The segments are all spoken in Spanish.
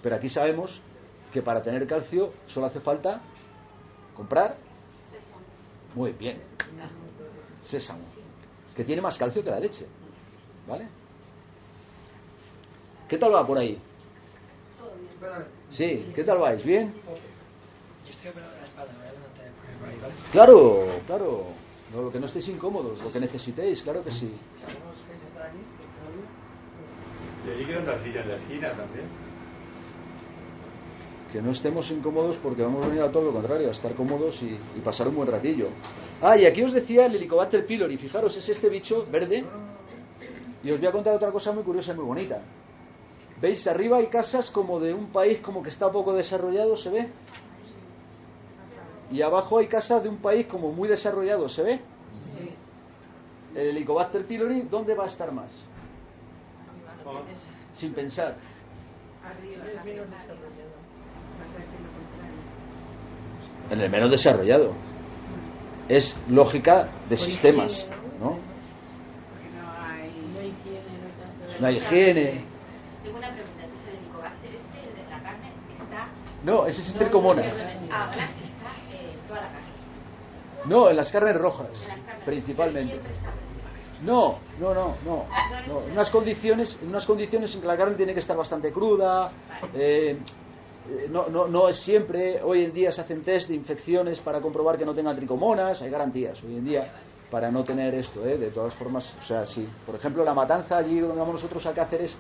Pero aquí sabemos que para tener calcio solo hace falta comprar. Muy bien. Sésamo. Que tiene más calcio que la leche. ¿Vale? ¿Qué tal va por ahí? Sí, ¿qué tal vais? ¿Bien? Claro, claro. Lo que no estéis incómodos, lo que necesitéis, claro que sí. Y allí queda una silla en la esquina también. Que no estemos incómodos porque vamos a venir a todo lo contrario, a estar cómodos y pasar un buen ratillo. Ah, y aquí os decía el Helicobacter pylori. Fijaros, es este bicho verde. Y os voy a contar otra cosa muy curiosa y muy bonita. ¿Veis? Arriba hay casas como de un país como que está poco desarrollado, ¿se ve? Y abajo hay casas de un país como muy desarrollado, ¿se ve? El Helicobacter pylori, ¿dónde va a estar más? Sin pensar. En el menos desarrollado. Es lógica de sistemas, ¿no? No hay higiene. Tengo una pregunta. Entonces, el Helicobacter el de la carne, está... No, ese es Trichomonas. Está en toda la carne. No, en las carnes rojas, En las carnes, principalmente. siempre está presente. No. En unas condiciones en que la carne tiene que estar bastante cruda. No es siempre. Hoy en día se hacen test de infecciones para comprobar que no tengan tricomonas. Hay garantías hoy en día para no tener esto, de todas formas. O sea, sí. Por ejemplo, la matanza allí donde vamos nosotros a Cáceres,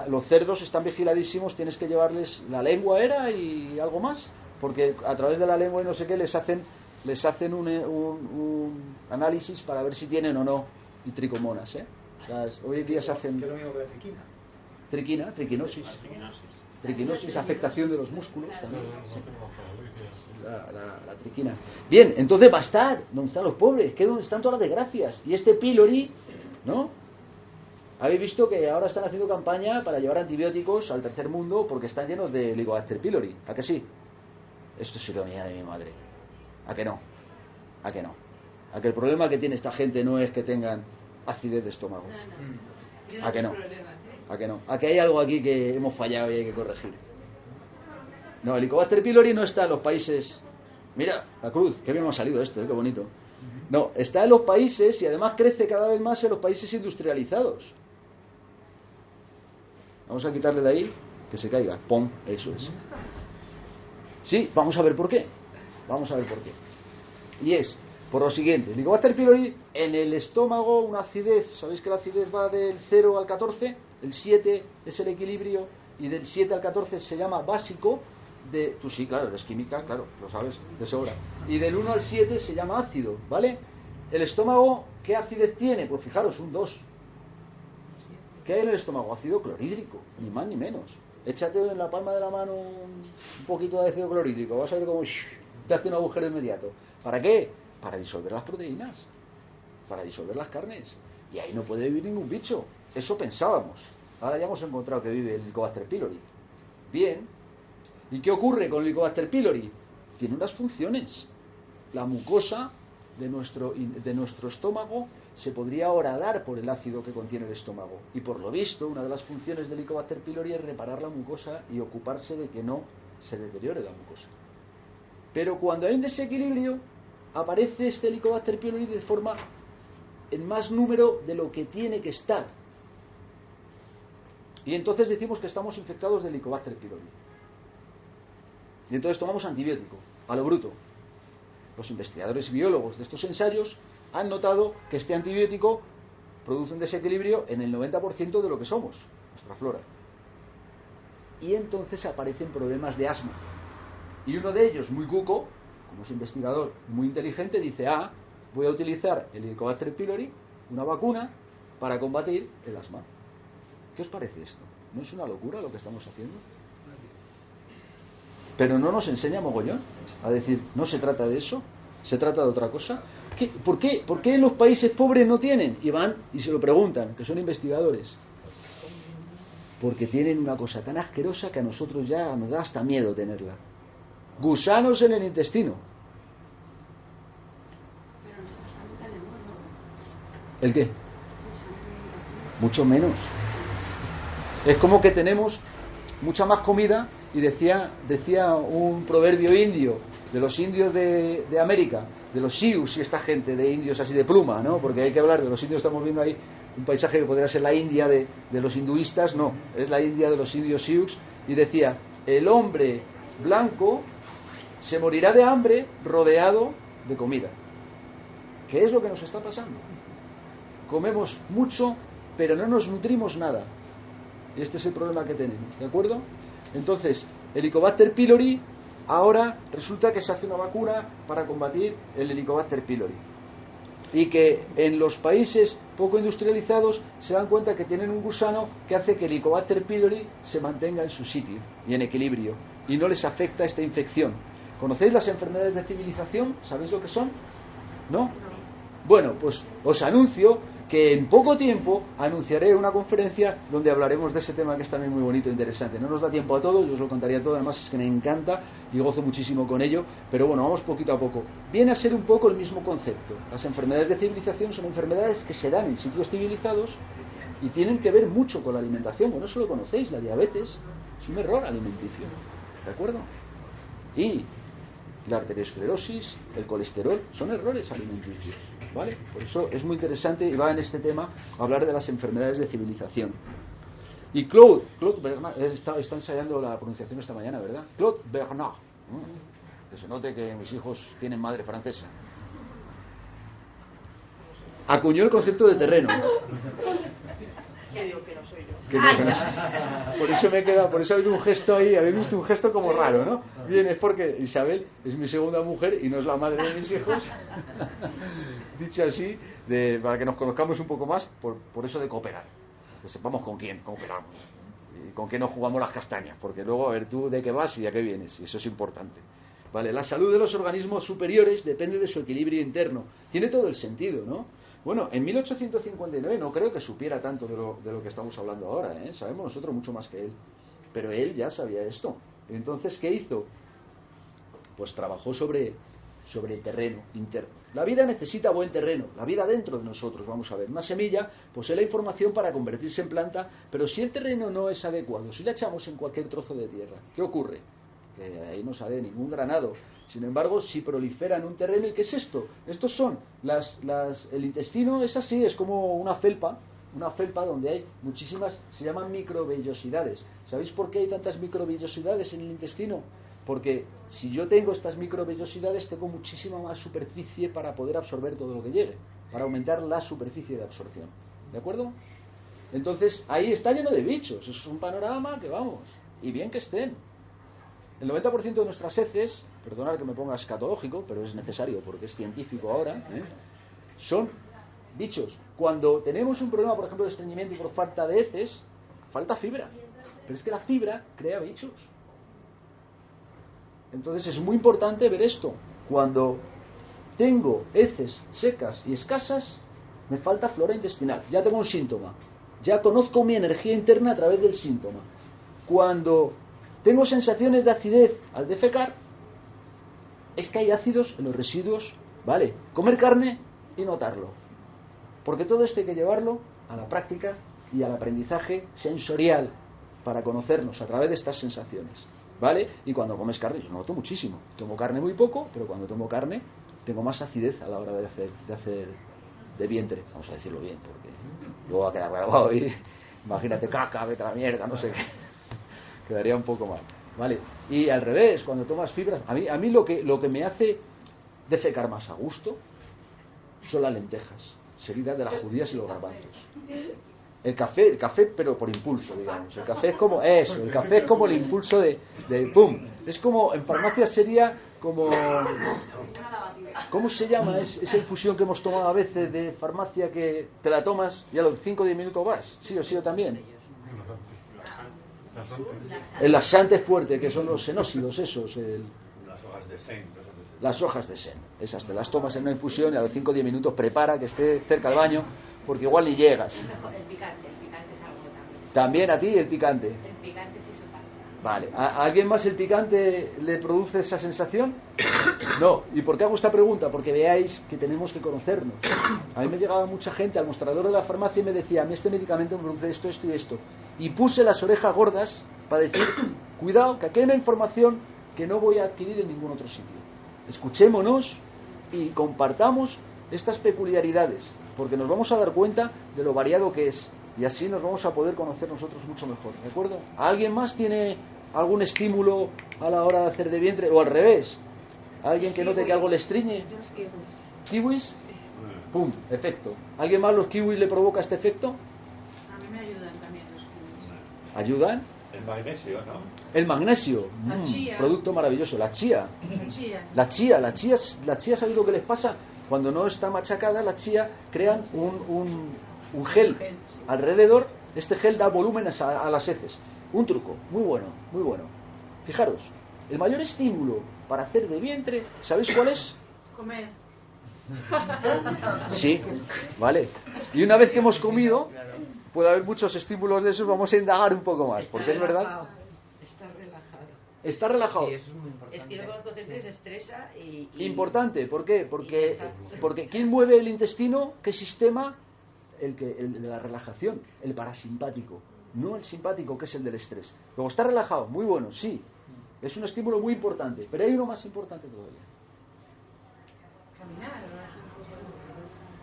los cerdos están vigiladísimos. Tienes que llevarles la lengua y algo más, porque a través de la lengua y no sé qué les hacen un análisis para ver si tienen o no y tricomonas, O sea, hoy en día se hacen... ¿Qué es lo mismo que la triquina? Triquinosis. Triquinosis, afectación de los músculos también. Sí. La triquina. Bien, entonces va a estar donde están los pobres, que es donde están todas las desgracias. Y este pylori, ¿no? Habéis visto que ahora están haciendo campaña para llevar antibióticos al tercer mundo porque están llenos de Helicobacter pylori. ¿A que sí? Esto es ironía de mi madre. ¿A que no? ¿A que no? ¿A que el problema que tiene esta gente no es que tengan acidez de estómago? ¿A que no? ¿A que no? ¿A que hay algo aquí que hemos fallado y hay que corregir? No, el Helicobacter pylori no está en los países... Mira, la cruz, qué bien me ha salido esto, qué bonito. No, está en los países y además crece cada vez más en los países industrializados. Vamos a quitarle de ahí, que se caiga. ¡Pum! Eso es. Sí, vamos a ver por qué. Vamos a ver por qué. Y es por lo siguiente: el Helicobacter pylori en el estómago, una acidez. ¿Sabéis que la acidez va del 0 al 14? El 7 es el equilibrio y del 7 al 14 se llama básico. Tú sí, claro, eres química, claro, lo sabes de sobra. Y del 1 al 7 se llama ácido, ¿vale? El estómago, ¿qué acidez tiene? Pues fijaros, un 2. ¿Qué hay en el estómago? Ácido clorhídrico, ni más ni menos. Échate en la palma de la mano un poquito de ácido clorhídrico, vas a ver cómo te hace un agujero inmediato. ¿Para qué? Para disolver las proteínas, para disolver las carnes. Y ahí no puede vivir ningún bicho. Eso pensábamos. Ahora ya hemos encontrado que vive el Helicobacter pylori. Bien. ¿Y qué ocurre con el Helicobacter pylori? Tiene unas funciones. La mucosa de nuestro estómago se podría horadar por el ácido que contiene el estómago. Y por lo visto, una de las funciones del Helicobacter pylori es reparar la mucosa y ocuparse de que no se deteriore la mucosa. Pero cuando hay un desequilibrio, aparece este Helicobacter pylori de forma en más número de lo que tiene que estar. Y entonces decimos que estamos infectados de Helicobacter pylori. Y entonces tomamos antibiótico, a lo bruto. Los investigadores y biólogos de estos ensayos han notado que este antibiótico produce un desequilibrio en el 90% de lo que somos, nuestra flora. Y entonces aparecen problemas de asma. Y uno de ellos, muy cuco, como es investigador muy inteligente, dice: voy a utilizar el Helicobacter pylori, una vacuna, para combatir el asma. ¿Qué os parece esto? ¿No es una locura lo que estamos haciendo? Pero no nos enseña mogollón a decir, no se trata de eso, se trata de otra cosa. ¿Por qué los países pobres no tienen? Y van y se lo preguntan, que son investigadores. Porque tienen una cosa tan asquerosa que a nosotros ya nos da hasta miedo tenerla. Gusanos en el intestino. Pero nosotros también tenemos, ¿no? ¿El qué? Mucho menos. Es como que tenemos mucha más comida, y decía un proverbio indio, de los indios de América, de los Sioux y esta gente de indios así de pluma, ¿no? Porque hay que hablar de los indios, estamos viendo ahí un paisaje que podría ser la India de los hinduistas, no, es la India de los indios Sioux, y decía, el hombre blanco se morirá de hambre rodeado de comida. ¿Qué es lo que nos está pasando? Comemos mucho, pero no nos nutrimos nada. Y este es el problema que tenemos, ¿de acuerdo? Entonces, Helicobacter pylori, ahora resulta que se hace una vacuna para combatir el Helicobacter pylori. Y que en los países poco industrializados se dan cuenta que tienen un gusano que hace que el Helicobacter pylori se mantenga en su sitio y en equilibrio, y no les afecta esta infección. ¿Conocéis las enfermedades de civilización? ¿Sabéis lo que son? ¿No? Bueno, pues os anuncio que en poco tiempo anunciaré una conferencia donde hablaremos de ese tema, que es también muy bonito e interesante. No nos da tiempo a todo, yo os lo contaría todo, además es que me encanta y gozo muchísimo con ello, pero bueno, vamos poquito a poco. Viene a ser un poco el mismo concepto. Las enfermedades de civilización son enfermedades que se dan en sitios civilizados y tienen que ver mucho con la alimentación. Bueno, eso lo conocéis, la diabetes es un error alimenticio, ¿de acuerdo? Y la arteriosclerosis, el colesterol, son errores alimenticios, ¿vale? Por eso es muy interesante, y va en este tema a hablar de las enfermedades de civilización. Y Claude Bernard, está ensayando la pronunciación esta mañana, ¿verdad? Claude Bernard, que se note que mis hijos tienen madre francesa, acuñó el concepto de terreno. Que digo que no soy yo. Por eso ha habido un gesto ahí, habéis visto un gesto como raro, ¿no? Bien, es porque Isabel es mi segunda mujer y no es la madre de mis hijos. Dicho así, para que nos conozcamos un poco más, por eso de cooperar. Que sepamos con quién cooperamos y con quién nos jugamos las castañas, porque luego a ver tú de qué vas y a qué vienes, y eso es importante. Vale, la salud de los organismos superiores depende de su equilibrio interno. Tiene todo el sentido, ¿no? Bueno, en 1859 no creo que supiera tanto de lo que estamos hablando ahora, ¿eh? Sabemos nosotros mucho más que él, pero él ya sabía esto. Entonces, ¿qué hizo? Pues trabajó sobre el terreno interno. La vida necesita buen terreno, la vida dentro de nosotros. Vamos a ver, una semilla posee la información para convertirse en planta, pero si el terreno no es adecuado, si la echamos en cualquier trozo de tierra, ¿qué ocurre? Que ahí no sale ningún granado. Sin embargo, si prolifera en un terreno, ¿y qué es esto? Estos son el intestino es así, es como una felpa donde hay muchísimas, se llaman microvellosidades. ¿Sabéis por qué hay tantas microvellosidades en el intestino? Porque si yo tengo estas microvellosidades, tengo muchísima más superficie para poder absorber todo lo que llegue, para aumentar la superficie de absorción. ¿De acuerdo? Entonces, ahí está lleno de bichos. Eso es un panorama que vamos, y bien que estén. El 90% de nuestras heces, perdonad que me ponga escatológico, pero es necesario porque es científico ahora, son bichos. Cuando tenemos un problema, por ejemplo, de estreñimiento y por falta de heces, falta fibra. Pero es que la fibra crea bichos. Entonces es muy importante ver esto. Cuando tengo heces secas y escasas, me falta flora intestinal. Ya tengo un síntoma. Ya conozco mi energía interna a través del síntoma. Cuando tengo sensaciones de acidez al defecar, es que hay ácidos en los residuos, ¿vale? Comer carne y notarlo. Porque todo esto hay que llevarlo a la práctica y al aprendizaje sensorial para conocernos a través de estas sensaciones, ¿vale? Y cuando comes carne, yo noto muchísimo. Tomo carne muy poco, pero cuando tomo carne tengo más acidez a la hora de hacer de vientre, vamos a decirlo bien, porque luego va a quedar grabado y imagínate caca, vete a la mierda, no sé qué. Quedaría un poco mal, ¿vale? Y al revés, cuando tomas fibras, a mí lo que me hace defecar más a gusto son las lentejas, seguidas de las judías y los garbanzos. El café, pero por impulso, digamos. El café es como eso, el café es como el impulso de pum. Es como, en farmacia sería como, ¿cómo se llama? Esa infusión que hemos tomado a veces de farmacia que te la tomas y a los 5 o 10 minutos vas, sí o también. El laxante fuerte, que son los senósidos esos. Las hojas de sen. Las hojas de sen. Esas te las tomas en una infusión y a los 5 o 10 minutos prepara que esté cerca del baño, porque igual ni llegas. El picante es algo también. También a ti el picante. El picante sí se parte. Vale. ¿A alguien más el picante le produce esa sensación? No. ¿Y por qué hago esta pregunta? Porque veáis que tenemos que conocernos. A mí me llegaba mucha gente al mostrador de la farmacia y me decía, a mí este medicamento me produce esto, esto y esto. Y puse las orejas gordas para decir, cuidado, que aquí hay una información que no voy a adquirir en ningún otro sitio. Escuchémonos y compartamos estas peculiaridades, porque nos vamos a dar cuenta de lo variado que es, y así nos vamos a poder conocer nosotros mucho mejor, ¿de acuerdo? ¿Alguien más tiene algún estímulo a la hora de hacer de vientre? O al revés, ¿alguien que note que algo le estriñe? Los kiwis. ¿Kiwis? ¡Pum! Efecto. ¿Alguien más los kiwis le provoca este efecto? A mí me ayudan también los kiwis. ¿Ayudan? El magnesio, ¿no? El magnesio, La chía. producto maravilloso. La chía. La chía. La chía, ¿sabéis lo que les pasa? Cuando no está machacada, la chía crean un gel alrededor. Este gel da volumen a las heces. Un truco, muy bueno, muy bueno. Fijaros, el mayor estímulo para hacer de vientre, ¿sabéis cuál es? Comer. Sí, vale. Y una vez que hemos comido, puede haber muchos estímulos de esos, vamos a indagar un poco más, porque es verdad. Está relajado. Está relajado. Sí, eso es muy importante. Es que yo conozco gente que se estresa y... Importante, ¿por qué? y ya Porque está. ¿quién mueve el intestino? ¿Qué sistema? El de la relajación, el parasimpático, no el simpático, que es el del estrés. Luego está relajado, muy bueno, sí. Es un estímulo muy importante, pero hay uno más importante todavía. Caminar.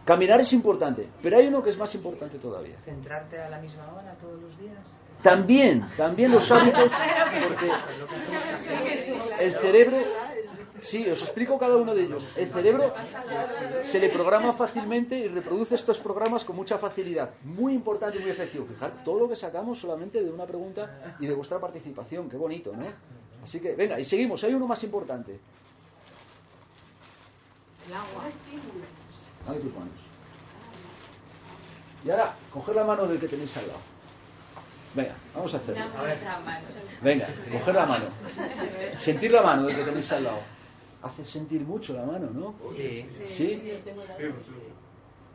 Caminar es importante, pero hay uno que es más importante todavía. Centrarte a la misma hora todos los días. También los hábitos, porque el cerebro, sí, os explico cada uno de ellos. El cerebro se le programa fácilmente y reproduce estos programas con mucha facilidad. Muy importante y muy efectivo. Fijar todo lo que sacamos solamente de una pregunta y de vuestra participación. Qué bonito, ¿no? Así que, venga, y seguimos. Hay uno más importante. El agua. Dame tus manos. Y ahora, coger la mano del que tenéis al lado. Venga, vamos a hacerlo. Venga, coger la mano. Sentir la mano del que tenéis al lado. Hace sentir mucho la mano, ¿no? Sí. ¿Sí?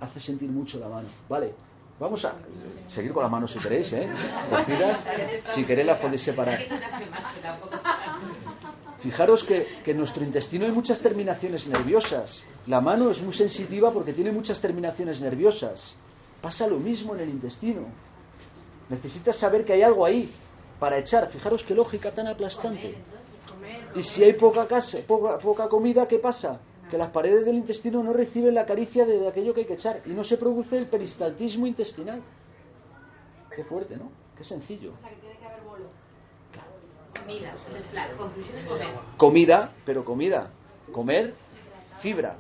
Hace sentir mucho la mano. Vale, vamos a seguir con la mano si queréis, ¿eh? Cogidas, si queréis las podéis separar. Fijaros que en nuestro intestino hay muchas terminaciones nerviosas. La mano es muy sensitiva porque tiene muchas terminaciones nerviosas. Pasa lo mismo en el intestino. Necesitas saber que hay algo ahí para echar. Fijaros qué lógica tan aplastante. Y si hay poca comida, ¿qué pasa? Que las paredes del intestino no reciben la caricia de aquello que hay que echar y no se produce el peristaltismo intestinal. Qué fuerte, ¿no? Qué sencillo. O sea, que tiene que haber bolo. Comida. Entonces, la conclusión es comer. Comida, pero comida. Comer fibra.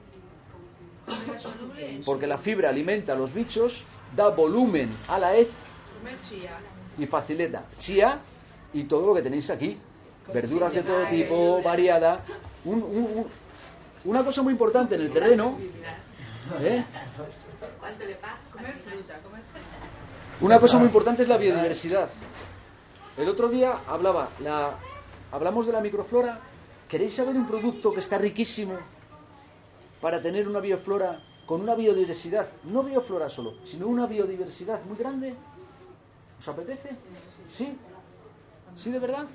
Porque la fibra alimenta a los bichos, da volumen a la hez Comer chía. y facilita. Chía y todo lo que tenéis aquí. Verduras de todo tipo, variada. Una cosa muy importante en el terreno. ¿Eh? ¿Cuánto le pagas? Comer fruta. Comer fruta. Una cosa muy importante es la biodiversidad. El otro día hablamos de la microflora. ¿Queréis saber un producto que está riquísimo para tener una bioflora con una biodiversidad? No bioflora solo, sino una biodiversidad muy grande. ¿Os apetece? ¿Sí? ¿Sí, de verdad?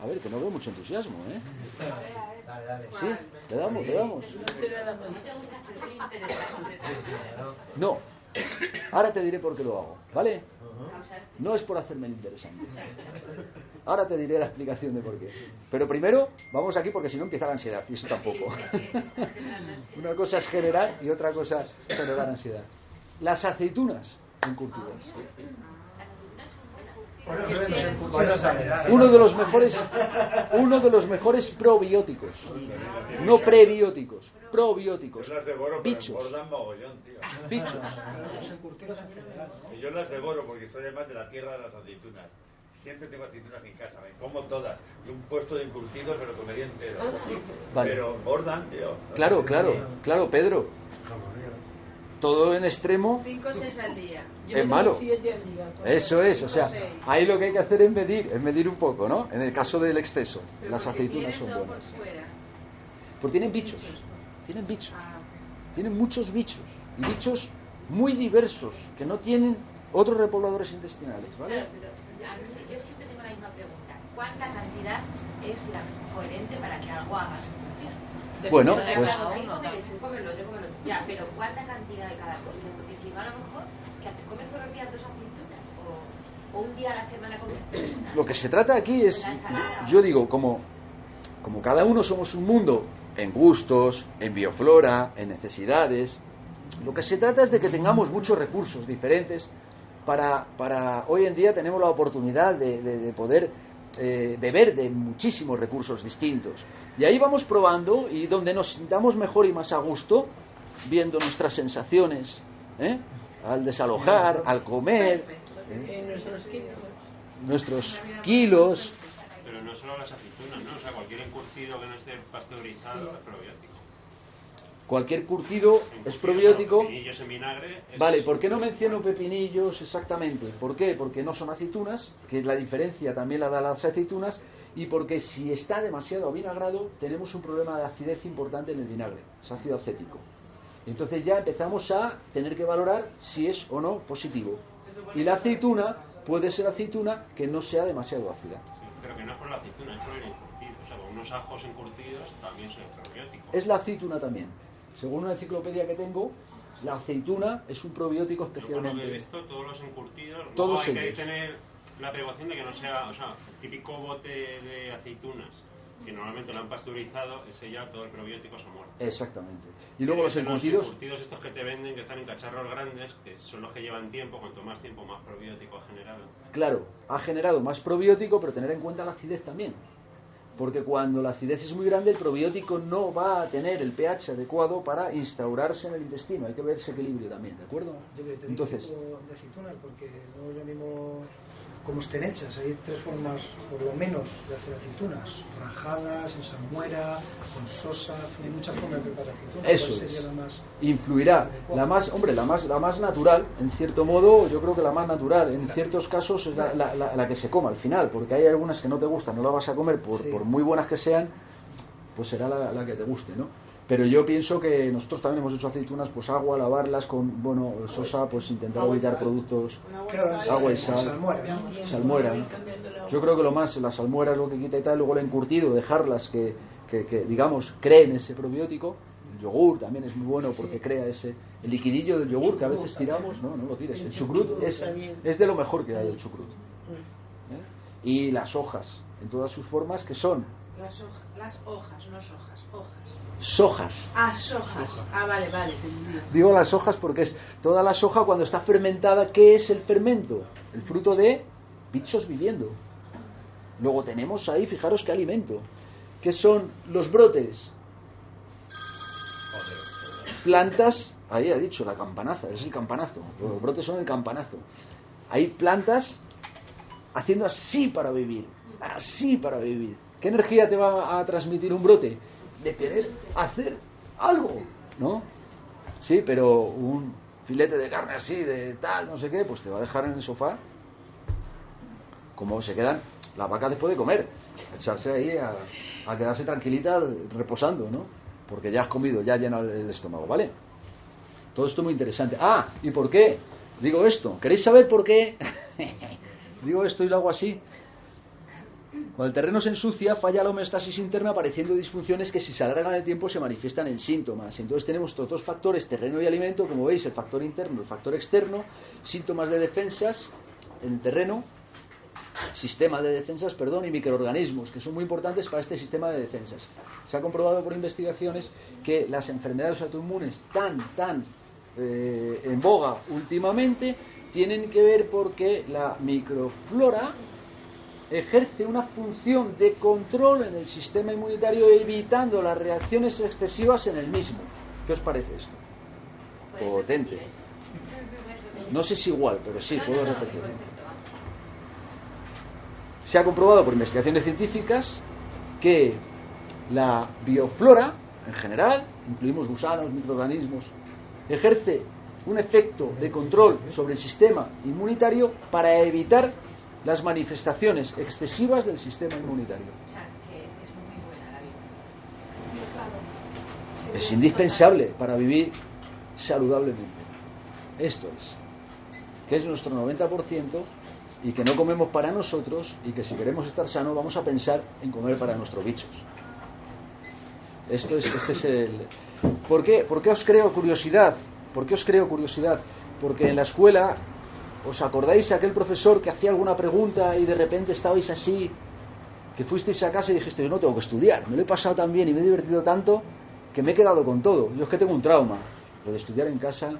A ver, que no veo mucho entusiasmo, ¿eh? ¿Sí? ¿Le damos? ¿No te gusta hacer interesante? No. Ahora te diré por qué lo hago, ¿vale? No es por hacerme el interesante. Ahora te diré la explicación de por qué. Pero primero, vamos aquí porque si no empieza la ansiedad, y eso tampoco. Una cosa es generar y otra cosa es generar ansiedad. Las aceitunas encurtidas. Uno de los mejores probióticos. No prebióticos, probióticos. Yo las devoro, pero Bichos. engordan mogollón, tío. Bichos. Y yo las devoro porque soy además de la tierra de las aceitunas. Siempre tengo aceitunas en casa, me como todas. Y un puesto de encurtidos me lo comería entero. Vale. Pero engordan, tío. Claro, Pedro. Todo en extremo 5 o 6 al día. es malo. Eso es, o sea, ahí lo que hay que hacer es medir un poco, ¿no? En el caso del exceso, las aceitunas son buenas. Porque tienen bichos, tienen muchos bichos, y bichos muy diversos, que no tienen otros repobladores intestinales, ¿vale? Claro, pero yo siempre tengo la misma pregunta. ¿Cuánta cantidad es la coherente para que algo haga su función? Bueno, Pero, pues claro, hay comerlo, yo comerlo. Ya, pero ¿cuánta cantidad de cada cosa? Porque si no, a lo mejor, ¿qué haces? ¿Comes todos los días 2 aceitunas? O o un día a la semana comer aceitunas. Lo que se trata aquí es, yo digo, como cada uno somos un mundo en gustos, en bioflora, en necesidades, lo que se trata es de que tengamos muchos recursos diferentes para hoy en día tenemos la oportunidad de poder beber de muchísimos recursos distintos. Y ahí vamos probando, y donde nos sintamos mejor y más a gusto, viendo nuestras sensaciones, al desalojar, al comer, nuestros kilos. Pero no solo las aceitunas, ¿no? O sea, cualquier encurtido que no esté pasteurizado es probiótico. Cualquier curtido es probiótico. Pepinillos en vinagre. Vale, ¿por qué no menciono pepinillos exactamente? ¿Por qué? Porque no son aceitunas, que la diferencia también la da las aceitunas, y porque si está demasiado avinagrado tenemos un problema de acidez importante en el vinagre, es ácido acético. Entonces ya empezamos a tener que valorar si es o no positivo. Y la aceituna puede ser aceituna que no sea demasiado ácida. Sí, pero que no es por la aceituna, es por el encurtido. O sea, con unos ajos encurtidos también son probióticos. Es la aceituna también. Según una enciclopedia que tengo, la aceituna es un probiótico especialmente. Yo por lo que he visto, todos los encurtidos, todos hay que ellos. tener la precaución de que no sea, o sea, el típico bote de aceitunas, que normalmente lo han pasteurizado, ese ya todo el probiótico se ha muerto. Exactamente. Y luego los encurtidos. Los encurtidos estos que te venden, que están en cacharros grandes, que son los que llevan tiempo, cuanto más tiempo más probiótico ha generado. Claro, ha generado más probiótico, pero tener en cuenta la acidez también. Porque cuando la acidez es muy grande, el probiótico no va a tener el pH adecuado para instaurarse en el intestino. Hay que ver ese equilibrio también, ¿de acuerdo? Entonces, de aceitunas, porque no es lo mismo cómo estén hechas. Hay tres formas, por lo menos, de hacer aceitunas: rajadas, en salmuera, con sosa. Hay muchas formas de preparar aceitunas. Eso ¿Cuál sería es. la más Influirá. adecuada? La más natural, en cierto modo, yo creo que la más natural. En ciertos casos es la que se coma al final, porque hay algunas que no te gustan, no la vas a comer por muy buenas que sean, pues será la que te guste, ¿no? Pero yo pienso que nosotros también hemos hecho aceitunas, pues agua, lavarlas con, sosa, pues intentar evitar productos, agua y sal, salmuera, ¿no? Yo creo que la salmuera es lo que quita y tal, luego el encurtido, dejarlas que digamos, creen ese probiótico. El yogur también es muy bueno porque crea el liquidillo del yogur que a veces tiramos, no lo tires. El chucrut es de lo mejor que hay, el chucrut. Y las hojas, en todas sus formas, que son Las hojas, no sojas, hojas. sojas. Ah, sojas. Ah, vale, Digo las hojas porque es toda la soja cuando está fermentada. ¿Qué es el fermento? El fruto de bichos viviendo. Luego tenemos ahí, fijaros qué alimento. ¿Qué son los brotes? Plantas, ahí ha dicho la campanaza, es el campanazo. Los brotes son el campanazo. Hay plantas haciendo así para vivir. Así para vivir. ¿Qué energía te va a transmitir un brote? De querer hacer algo, ¿no? Sí, pero un filete de carne así, de tal, no sé qué, pues te va a dejar en el sofá. Como se quedan las vacas después de comer, a echarse ahí a quedarse tranquilita reposando, ¿no? Porque ya has comido, ya has llenado el estómago, ¿vale? Todo esto muy interesante. Ah, ¿y por qué? Digo esto. ¿Queréis saber por qué? Digo esto y lo hago así. Cuando el terreno se ensucia, falla la homeostasis interna, apareciendo disfunciones que si se alargan el tiempo se manifiestan en síntomas. Entonces tenemos estos dos factores, terreno y alimento, como veis, el factor interno, el factor externo, síntomas de defensas en el terreno, sistema de defensas, y microorganismos, que son muy importantes para este sistema de defensas. Se ha comprobado por investigaciones que las enfermedades autoinmunes tan en boga últimamente tienen que ver porque la microflora ejerce una función de control en el sistema inmunitario, evitando las reacciones excesivas en el mismo. ¿Qué os parece esto? Potente. No sé si igual, pero sí, puedo repetirlo. Se ha comprobado por investigaciones científicas que la bioflora, en general, incluimos gusanos, microorganismos, ejerce un efecto de control sobre el sistema inmunitario para evitar las manifestaciones excesivas del sistema inmunitario. O sea, que es muy buena la vida. Es indispensable para vivir saludablemente. Esto es, que es nuestro 90%, y que no comemos para nosotros, y que si queremos estar sanos vamos a pensar en comer para nuestros bichos. Este es el... ¿Por qué os creo curiosidad? ¿Por qué os creo curiosidad? Porque en la escuela ¿Os acordáis de aquel profesor que hacía alguna pregunta y de repente estabais así, que fuisteis a casa y dijiste, yo no tengo que estudiar, me lo he pasado tan bien y me he divertido tanto que me he quedado con todo? Yo es que tengo un trauma. Lo de estudiar en casa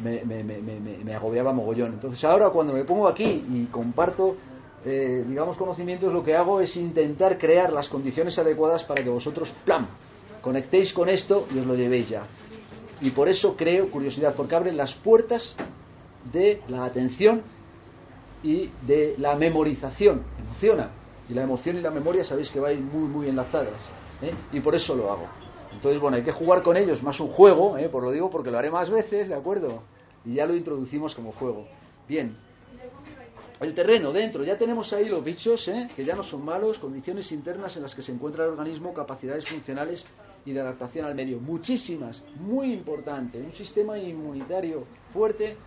me agobiaba mogollón. Entonces ahora cuando me pongo aquí y comparto, digamos, conocimientos, lo que hago es intentar crear las condiciones adecuadas para que vosotros, ¡plam!, conectéis con esto y os lo llevéis ya. Y por eso creo curiosidad, porque abren las puertas de la atención y de la memorización. Emociona. Y la emoción y la memoria sabéis que vais muy, muy enlazadas, y por eso lo hago. Entonces, bueno, hay que jugar con ellos, más un juego, por lo digo porque lo haré más veces, ¿de acuerdo? Y ya lo introducimos como juego. Bien. El terreno, dentro, ya tenemos ahí los bichos, que ya no son malos, condiciones internas en las que se encuentra el organismo, capacidades funcionales y de adaptación al medio. Muchísimas, muy importante. Un sistema inmunitario fuerte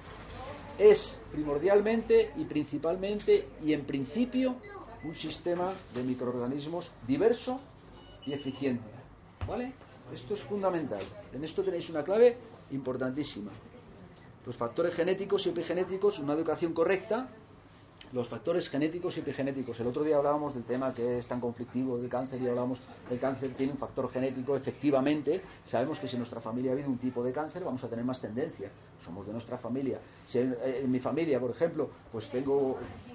es primordialmente y principalmente y en principio un sistema de microorganismos diverso y eficiente. ¿Vale? Esto es fundamental. En esto tenéis una clave importantísima. Los factores genéticos y epigenéticos, una educación correcta. Los factores genéticos y epigenéticos. El otro día hablábamos del tema que es tan conflictivo del cáncer y hablamos del cáncer tiene un factor genético. Efectivamente, sabemos que si en nuestra familia ha habido un tipo de cáncer vamos a tener más tendencia. Somos de nuestra familia. Si en mi familia, por ejemplo, pues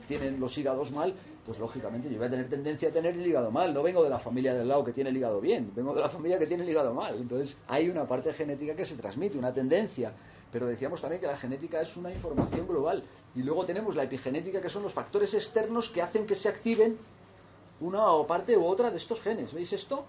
tienen los hígados mal, pues lógicamente yo voy a tener tendencia a tener el hígado mal. No vengo de la familia del lado que tiene el hígado bien, vengo de la familia que tiene el hígado mal. Entonces hay una parte genética que se transmite, una tendencia. Pero decíamos también que la genética es una información global. Y luego tenemos la epigenética, que son los factores externos que hacen que se activen una o parte u otra de estos genes. ¿Veis esto?